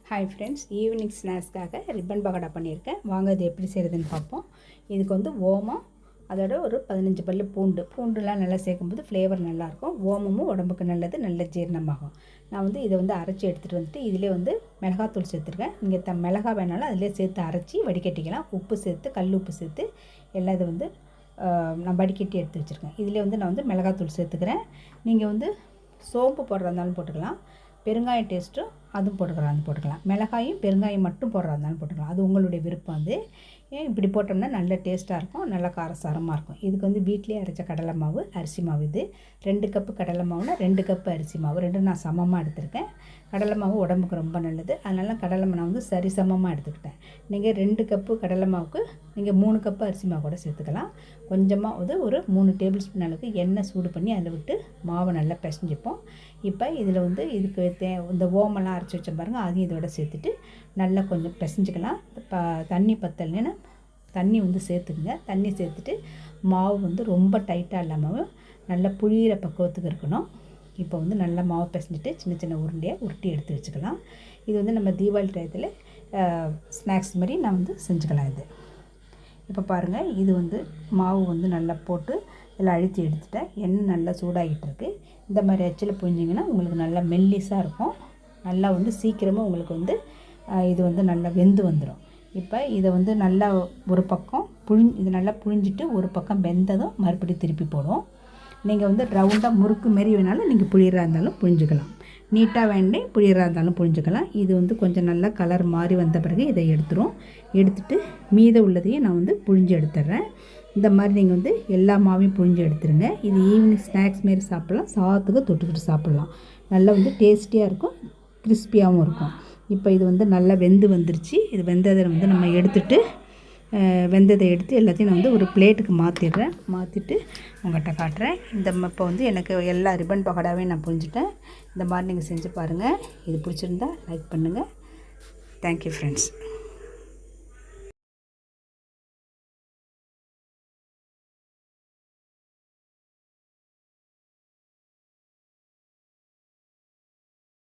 Hi friends, evening ஸ்நாக்ஸ்க்காக ribbon pakoda பண்ணியிருக்கேன். வாங்க இது எப்படி செய்கிறதுன்னு பார்ப்போம். இதுக்கு வந்து ஓமம், அதோட ஒரு 15 பல்லு பூண்டுலாம் நல்லா சேர்க்கும்போது ஃப்ளேவர் நல்லாயிருக்கும். ஓமமும் உடம்புக்கு நல்லது, நல்ல ஜீரணமாகும். நான் வந்து இதை வந்து அரைச்சி எடுத்துகிட்டு வந்துட்டு இதிலே வந்து மிளகாத்தூள் சேர்த்துருக்கேன். நீங்கள் மிளகா வேணாலும் அதிலே சேர்த்து அரைச்சி வடிகட்டிக்கலாம். உப்பு சேர்த்து, கல் உப்பு சேர்த்து எல்லாம் இதை வந்து நான் வடிகட்டி எடுத்து வச்சுருக்கேன். இதிலே வந்து நான் வந்து மிளகாத்தூள் சேர்த்துக்கிறேன். நீங்கள் வந்து சோம்பு போடுறதா இருந்தாலும் போட்டுக்கலாம். பெருங்காயம் டேஸ்ட்டும் அதுவும் போட்டுக்கலாம். மிளகாயும் பெருங்காயம் மட்டும் போடுறதா இருந்தாலும் போட்டுக்கலாம். அது உங்களுடைய விருப்பம். அது இப்படி போட்டோம்னா நல்ல டேஸ்ட்டாக இருக்கும், நல்ல காரசாரமாக இருக்கும். இதுக்கு வந்து வீட்டிலே அரைச்ச கடலை மாவு, அரிசி மாவு. இது 2 கப்பு கடலை மாவுனா 2 கப்பு அரிசி மாவு, 2 நான் சமமாக எடுத்திருக்கேன். கடலை மாவு உடம்புக்கு ரொம்ப நல்லது, அதனால கடலை மாவு வந்து சரி சமமாக எடுத்துக்கிட்டேன். நீங்கள் 2 கப்பு கடலை மாவுக்கு நீங்கள் 3 கப்பு அரிசி மாவு கூட சேர்த்துக்கலாம். கொஞ்சமாக ஒரு 3 டேபிள் ஸ்பூன் அளவுக்கு எண்ணெய் சூடு பண்ணி அதில் விட்டு மாவை நல்லா பிசைஞ்சிப்போம். இப்போ இதில் வந்து இதுக்கு இந்த ஓமெல்லாம் அரைச்சி வச்சோம் பாருங்கள், அதையும் இதோட சேர்த்துட்டு நல்லா கொஞ்சம் பிசைஞ்சிக்கலாம். தண்ணி பத்தலைன்னா தண்ணி வந்து சேர்த்துக்குங்க. தண்ணி சேர்த்துட்டு மாவு வந்து ரொம்ப டைட்டாக இல்லாமல் நல்லா புளியிற பக்குவத்துக்கு இருக்கணும். இப்போ வந்து நல்லா மாவு பிசைஞ்சிட்டு சின்ன சின்ன உருண்டையாக உருட்டி எடுத்து வச்சுக்கலாம். இது வந்து நம்ம தீபாவளி டயத்தில் ஸ்நாக்ஸ் மாதிரி நான் வந்து செஞ்சுக்கலாம். இது இப்போ பாருங்கள், இது வந்து மாவு வந்து நல்லா போட்டு இதில் அழுத்தி எடுத்துட்டேன். எண்ணெய் நல்லா சூடாகிட்டு இருக்குது. இந்த மாதிரி அச்சில் புழிஞ்சிங்கன்னா உங்களுக்கு நல்லா மெல்லிஸாக இருக்கும். நல்லா வந்து சீக்கிரமாக உங்களுக்கு வந்து இது வந்து நல்லா வெந்து வந்துடும். இப்போ இதை வந்து நல்லா ஒரு பக்கம் இது நல்லா புழிஞ்சிட்டு ஒரு பக்கம் வெந்ததும் மறுபடியும் திருப்பி போடுவோம். நீங்கள் வந்து ரவுண்டாக முறுக்கு மாரி வேணாலும் நீங்கள் புழியறா இருந்தாலும் புழிஞ்சிக்கலாம். நீட்டாக வேண்டி புழியறா இருந்தாலும் புழிஞ்சிக்கலாம். இது வந்து கொஞ்சம் நல்லா கலர் மாறி வந்த பிறகு இதை எடுத்துட்டு மீத உள்ளதையும் நான் வந்து புழிஞ்சு எடுத்துடுறேன். இந்த மாதிரி நீங்கள் வந்து எல்லா மாவையும் புழிஞ்சு எடுத்துருங்க. இது ஈவினிங் ஸ்நாக்ஸ் மாரி சாப்பிட்லாம், சாதத்துக்கு தொட்டுக்கிட்டு சாப்பிட்லாம். நல்லா வந்து டேஸ்டியாக இருக்கும், கிறிஸ்பியாகவும் இருக்கும். இப்போ இது வந்து நல்லா வெந்து வந்துருச்சு. இது வெந்ததை வந்து நம்ம எடுத்துட்டு வெந்ததை எடுத்து எல்லாத்தையும் நான் வந்து ஒரு பிளேட்டுக்கு மாற்றிட்டு உங்கள்கிட்ட காட்டுறேன். இப்போ வந்து எனக்கு எல்லா ரிப்பன் பகோடாவையும் நான் புழிஞ்சிட்டேன். இந்த மாதிரி நீங்கள் செஞ்சு பாருங்கள். இது பிடிச்சிருந்தா லைக் பண்ணுங்கள். Thank you friends.